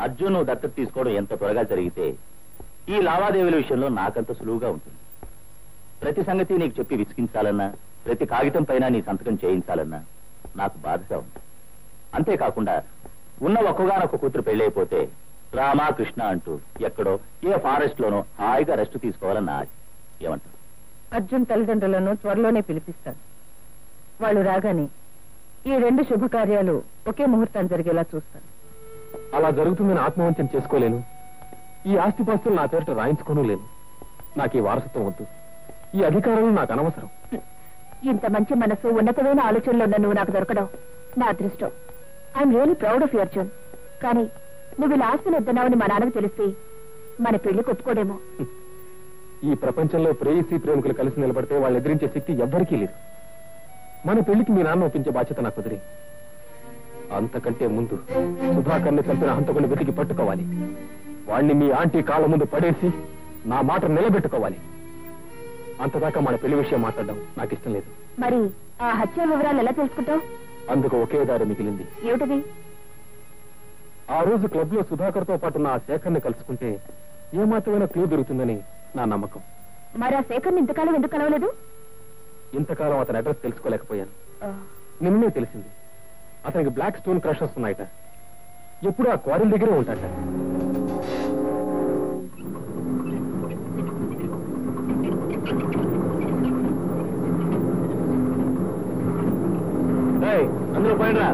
అర్జున్ నువ్వు దత్తత తీసుకోవడం ఎంత త్వరగా జరిగితే ఈ లావాదేవీల విషయంలో నాకంత సులువుగా ఉంటుంది. ప్రతి సంగతి నీకు చెప్పి విసిగించాలన్నా, ప్రతి కాగితం పైన నీ సంతకం చేయించాలన్నా నాకు బాధగా ఉంది. అంతేకాకుండా ఉన్న ఒక్కగానొక్క కూతురు పెళ్ళైపోతే రామా కృష్ణ అంటూ ఎక్కడో ఏ ఫారెస్ట్ లోనో హాయిగా రెస్ట్ తీసుకోవాలన్న ఆశ. ఏమంటారు? అర్జున్ తల్లిదండ్రులను త్వరలోనే పిలిపిస్తాను. వాళ్ళు రాగానే ఈ 2 శుభకార్యాలు ఒకే ముహూర్తం జరిగేలా చూస్తాను. అలా జరుగుతుందని ఆత్మవంచన చేసుకోలేను. ఈ ఆస్తిపాస్తులు నా పేరిట రాయించుకోను లేను. నాకు ఈ వారసత్వం వద్దు. ఈ అధికారాలు నాకు అనవసరం. ఇంత మంచి మనసు, ఉన్నతమైన ఆలోచనలో ఉన్న నువ్వు నాకు దొరకడం నా అదృష్టం. I'm really proud of you Arjun. కానీ నువ్వు ఇలా ఆస్తిని వద్దన్నావని మా నాన్నకు తెలిసి మన పెళ్లి ఒప్పుకోడేమో. ఈ ప్రపంచంలో ప్రేయసీ ప్రేమికులు కలిసి నిలబడితే వాళ్ళు ఎదిరించే శక్తి ఎవ్వరికీ లేదు. మన పెళ్లికి మీ నాన్న ఒప్పించే బాధ్యత నాకు వదిలి. అంతకంటే ముందు సుధాకర్ని చంపిన హంతకుని వెతికి పట్టుకోవాలి. వాణ్ణి మీ ఆంటీ కాళ్ళ ముందు పడేసి నా మాట నిలబెట్టుకోవాలి. అంతదాకా మన పెళ్లి విషయం మాట్లాడడం నాకు ఇష్టం లేదు. మరి ఆ హత్య వివరాలు ఎలా తెలుసుకుంటావు? అందుకు ఒకే దారి మిగిలింది. ఏమిటది? ఆ రోజు క్లబ్ లో సుధాకర్ తో పాటు నా శేఖర్ని కలుసుకుంటే ఏమాత్రమైన క్లూ దొరుకుతుందని నా నమ్మకం. మరి ఆ శేఖర్ని ఇంతకాలం ఎందుకు కలవలేదు? ఇంతకాలం అతని అడ్రస్ తెలుసుకోలేకపోయాను. నిన్నే తెలిసింది. అతనికి బ్లాక్ స్టోన్ క్రషర్స్ ఉన్నాయట. ఎప్పుడు ఆ క్వారీ దగ్గరే ఉంటాట. అందరూ పోయినరా?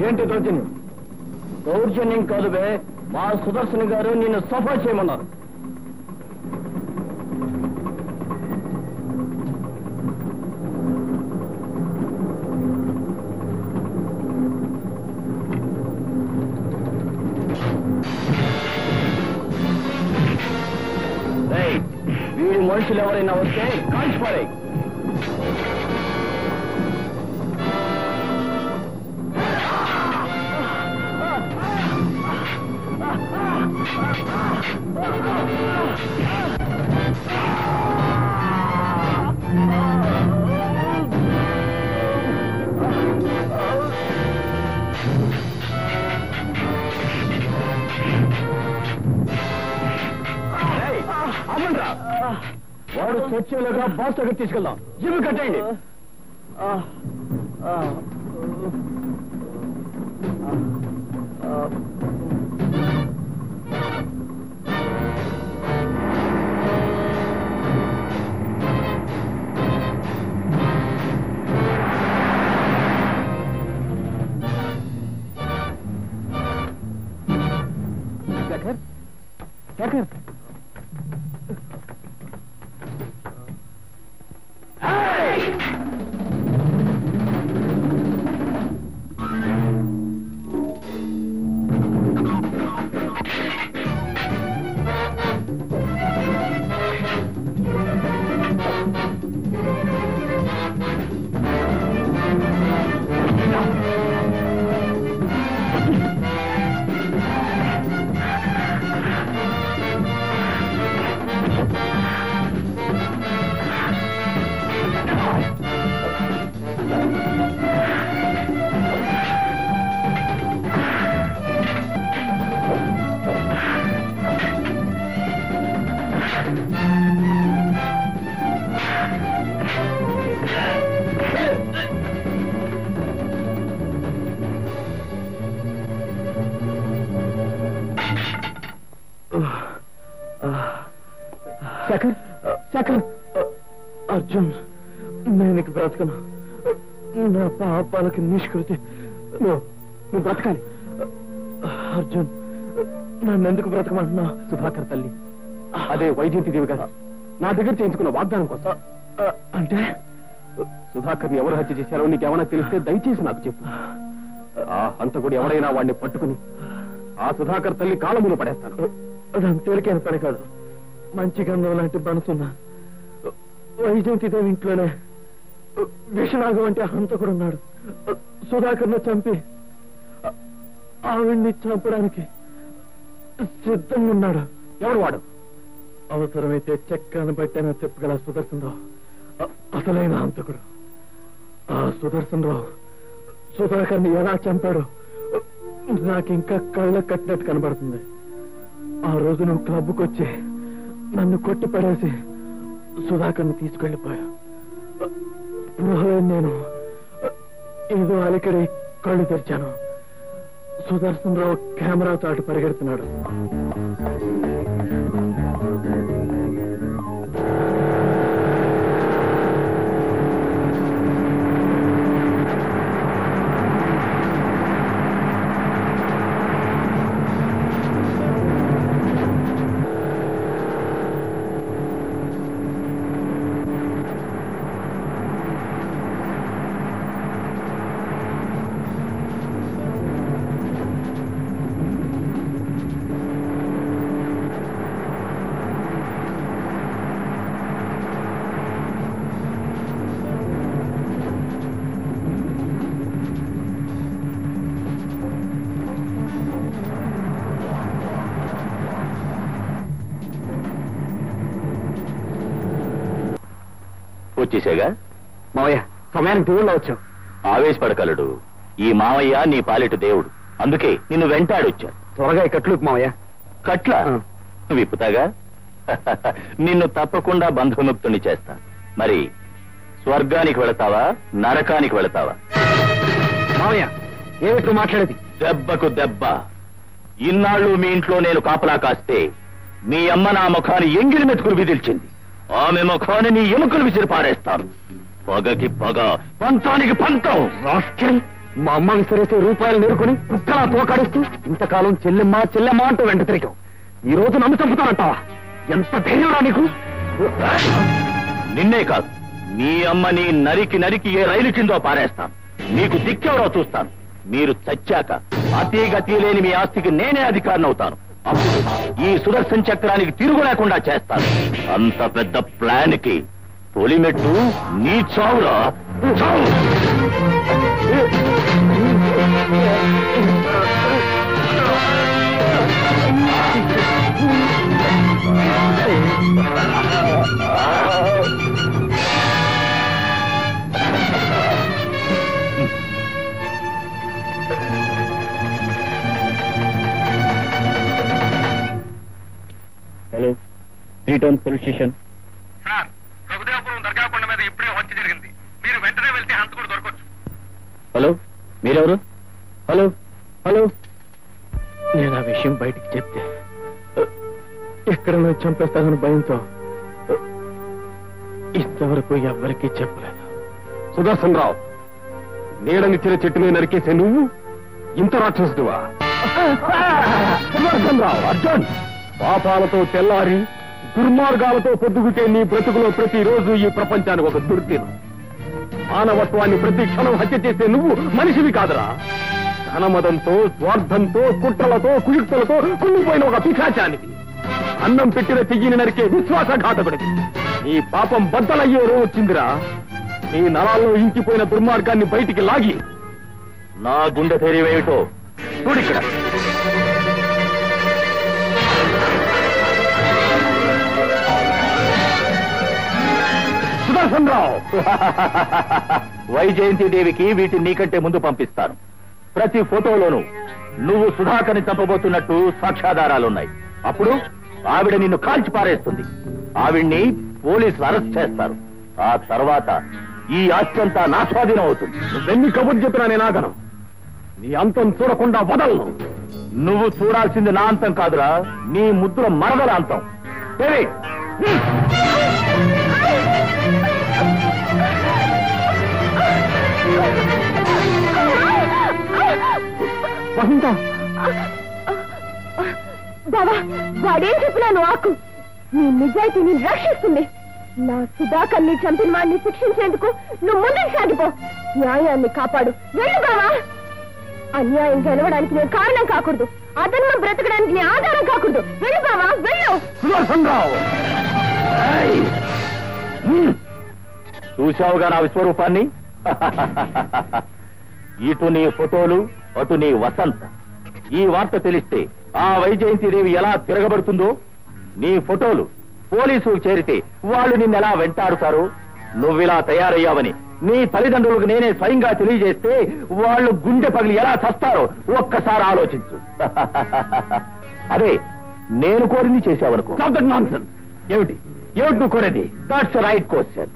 ఏంటి దౌర్జన్యం? దౌర్జన్యం కాదు బే, మా సుదర్శన్ గారు నిన్ను సఫా చేయమన్నారు. వీడి మనుషులు ఎవరైనా వస్తే కాల్చిపారే. వాడు చర్చలుగా బాస్ దగ్గర తీసుకెళ్దాం. జిమ్ కట్టండి. శేఖర్, శేఖర్, శేఖర్, శేఖర్, అర్జున్, నేను ఇక బ్రతకను. నా పాపాలకి నిష్కృతి. నువ్వు బ్రతకాలి. అర్జున్, నన్ను ఎందుకు బ్రతకమంటున్నా? సుధాకర్ తల్లి అదే వైజయంతి దేవి గారు నా దగ్గర చేయించుకున్న వాగ్దానం కోసం. అంటే సుధాకర్ని ఎవరు హత్య చేశారో నీకేమైనా తెలిస్తే దయచేసి నాకు చెప్పు. ఆ హంతకుడు ఎవరైనా వాడిని పట్టుకుని ఆ సుధాకర్ తల్లి కాళ్ళములు పడేస్తాను. అదంత తేలికైన పని కాదు. మంచి గంధం లాంటి మనసున్న వైజయంతిదేవి ఇంట్లోనే విషనాగం అంటే హంతకుడు ఉన్నాడు. సుధాకర్ను చంపి ఆవిడ్ని చంపడానికి సిద్ధంగా ఉన్నాడు. ఎవడు వాడు? అవసరమైతే చక్రాన్ని బట్టైనా చెప్పగల సుదర్శనరావు అసలైన హంతకుడు. ఆ సుదర్శనరావు సుధాకర్ని ఎలా చంపాడో నాకింకా కళ్ళ కట్టినట్టు కనబడుతుంది. ఆ రోజు నువ్వు క్లబ్కి వచ్చి నన్ను కొట్టి పడేసి సుధాకర్ని తీసుకెళ్లిపోయా. నేను ఏదో అలికడి కళ్ళు తెరిచాను. సుదర్శనరావు కెమెరా చాటు పరిగెడుతున్నాడు. వచ్చేసాగా మావయ్య, సమయానికి దేవుళ్ళ వచ్చావు. ఆవేశపడగలడు. ఈ మావయ్య నీ పాలిట దేవుడు, అందుకే నిన్ను వెంటాడొచ్చాను. త్వరగా కట్లుకు మావయ్య. కట్ల విప్పుతాగా. నిన్ను తప్పకుండా బంధముక్తుని చేస్తా. మరి స్వర్గానికి వెళతావా, నరకానికి వెళతావా? మావయ్య, ఏమిటో మాట్లాడేది? దెబ్బకు దెబ్బ. ఇన్నాళ్ళు మీ ఇంట్లో నేను కాపలా కాస్తే మీ అమ్మ నా ముఖాన్ని ఎంగిలి మెతుకులు విదిల్చింది. ఆమె ముఖాన్ని నీ ఎముకలు విసిరి పారేస్తాను. పగకి పగ, పంతానికి పంతం. రాష్ట్రం మా అమ్మ విసిరేసే రూపాయలు నేర్కొని కుక్కలా తోకాడిస్తూ ఇంతకాలం చెల్లెమ్మ చెల్లెమ్మ అంటూ వెంట తిరిగావు. ఈ రోజు నన్ను చంపుతానంటావా? ఎంత ధైర్యంరా నీకు? నిన్నే కాదు, నీ అమ్మని నరికి నరికి ఏ రైలు కిందో పారేస్తాను. నీకు దిక్కెవరో చూస్తాను. మీరు చచ్చాక అతి గతి లేని మీ ఆస్తికి నేనే అధికారిని అవుతాను. అప్పుడు ఈ సుదర్శన్ చక్రానికి తిరుగు లేకుండా చేస్తాను. అంత పెద్ద ప్లాన్ కి తొలిమెట్టు నీ చావురా. చావు. Hello, 3 town police station. Sir, Raghudevapuram Dargakonda మీద ఇప్పుడే హత్య జరిగింది. మీరు వెంటనే వెళ్తే హంతకుడు దొరకొచ్చు. హలో, మీరెవరు? Hello hello. నేను ఆ విషయం బయటికి చెప్తే ఎక్కడ నన్ను చంపేస్తానని భయంతో ఇంతవరకు ఎవ్వరికీ చెప్పలేదు. సుదర్శన్ రావు, నీడనిచ్చిన చెట్టుని నరికేసే నువ్వు ఇంత రాక్షసుడువా? సుదర్శన్ రావు, అర్జున్, పాపాలతో తెల్లారి దుర్మార్గాలతో పొద్దుగుటే నీ బ్రతుకులో ప్రతిరోజు ఈ ప్రపంచానికి ఒక దుర్దినం. మానవత్వాన్ని ప్రతి క్షణం హత్య చేసే నువ్వు మనిషివి కాదురా. ధనమదంతో, స్వార్థంతో, కుట్రలతో, కుయుక్తులతో కుళ్ళిపోయిన ఒక పిశాచానికి, అన్నం పెట్టిన చెయ్యిని నరికే విశ్వాసఘాతకుడికి నీ పాపం బద్దలయ్యే రోజు వచ్చిందిరా. నీ నరాల్లో ఇంకిపోయిన దుర్మార్గాన్ని బయటికి లాగి నా గుండె ధైర్యం ఏమిటో చూడిక్కడ. సుదర్శన్ రావు, వైజయంతిదేవికి వీటిని నీకంటే ముందు పంపిస్తాను. ప్రతి ఫోటోలోనూ నువ్వు సుధాకర్ని చంపబోతున్నట్టు సాక్ష్యాధారాలున్నాయి. అప్పుడు ఆవిడ నిన్ను కాల్చి పారేస్తుంది. ఆవిడ్ని పోలీసులు అరెస్ట్ చేస్తారు. ఆ తర్వాత ఈ ఆస్తంతా నా స్వాధీనం అవుతుంది. నువ్వెన్ని కబుర్లు చెప్పినా నేను ఆగను. నీ అంతం చూడకుండా వదలను. నువ్వు చూడాల్సింది నా అంతం కాదురా, నీ ముద్దుల మరదల అంతం. సరే, వసంత, బాబా, వాడేం చెప్పినాను ఆకు నీ నిజాయితీని రక్షిస్తుంది. నా సుధాకర్ని చంపిన వాడిని శిక్షించేందుకు నువ్వు ముందుకు సాగిపో. న్యాయాన్ని కాపాడు. వెళ్ళు బావా. అన్యాయం గెలవడానికి నేను కారణం కాకూడదు. అదన్నం బ్రతకడానికి నీ ఆధారం కాకూడదు. వెళ్ళు బావా, వెళ్ళు. చూశావుగా నా విశ్వరూపాన్ని? ఇటు నీ ఫోటోలు, అటు నీ వసంత. ఈ వార్త తెలిస్తే ఆ వైజయంతిదేవి ఎలా తిరగబడుతుందో. నీ ఫోటోలు పోలీసులు చేరితే వాళ్ళు నిన్నెలా వెంటాడుతారు. నువ్విలా తయారయ్యావని నీ తల్లిదండ్రులకు నేనే స్వయంగా తెలియజేస్తే వాళ్ళు గుండె పగిలి ఎలా చస్తారో ఒక్కసారి ఆలోచించు. అదే నేను కోరింది చేశావనుకో. ఏమిటి ఏమిటి నువ్వు కోరేది? That's right question.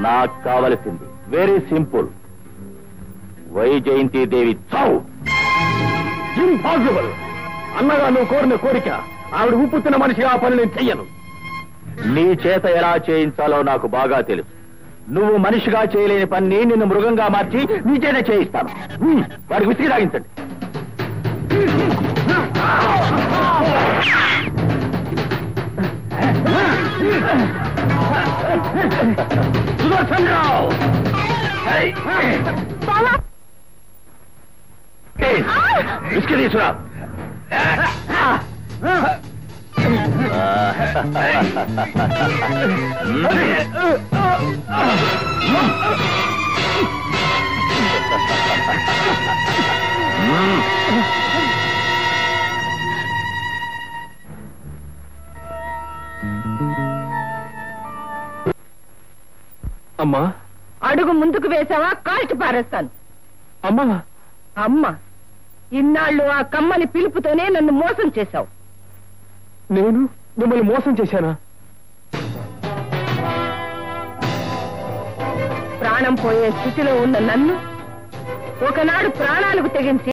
నాకు కావలసింది వెరీ సింపుల్. వైజయంతిదేవి చావు. ఇంపాసిబుల్. అన్నగా నువ్వు కోరిన కోరిక. ఆవిడ ఉప్పుతున్న మనిషిగా ఆ పని నేను చెయ్యను. నీ చేత ఎలా చేయించాలో నాకు బాగా తెలుసు. నువ్వు మనిషిగా చేయలేని పని నిన్ను మృగంగా మార్చి నీ చేత చేయిస్తాను. వాడికి విసిగి తాగించండి. సుదర్శన్ రావు, విసిగి తీసురా. అమ్మా, అడుగు ముందుకు వేసావా కాల్చి పారేస్తాను. అమ్మా. అమ్మ, ఇన్నాళ్ళు ఆ కమ్మని పిలుపుతోనే నన్ను మోసం చేశావు. నేను మిమ్మల్ని మోసం చేశానా? ప్రాణం పోయే స్థితిలో ఉన్న నన్ను ఒకనాడు ప్రాణాలకు తెగించి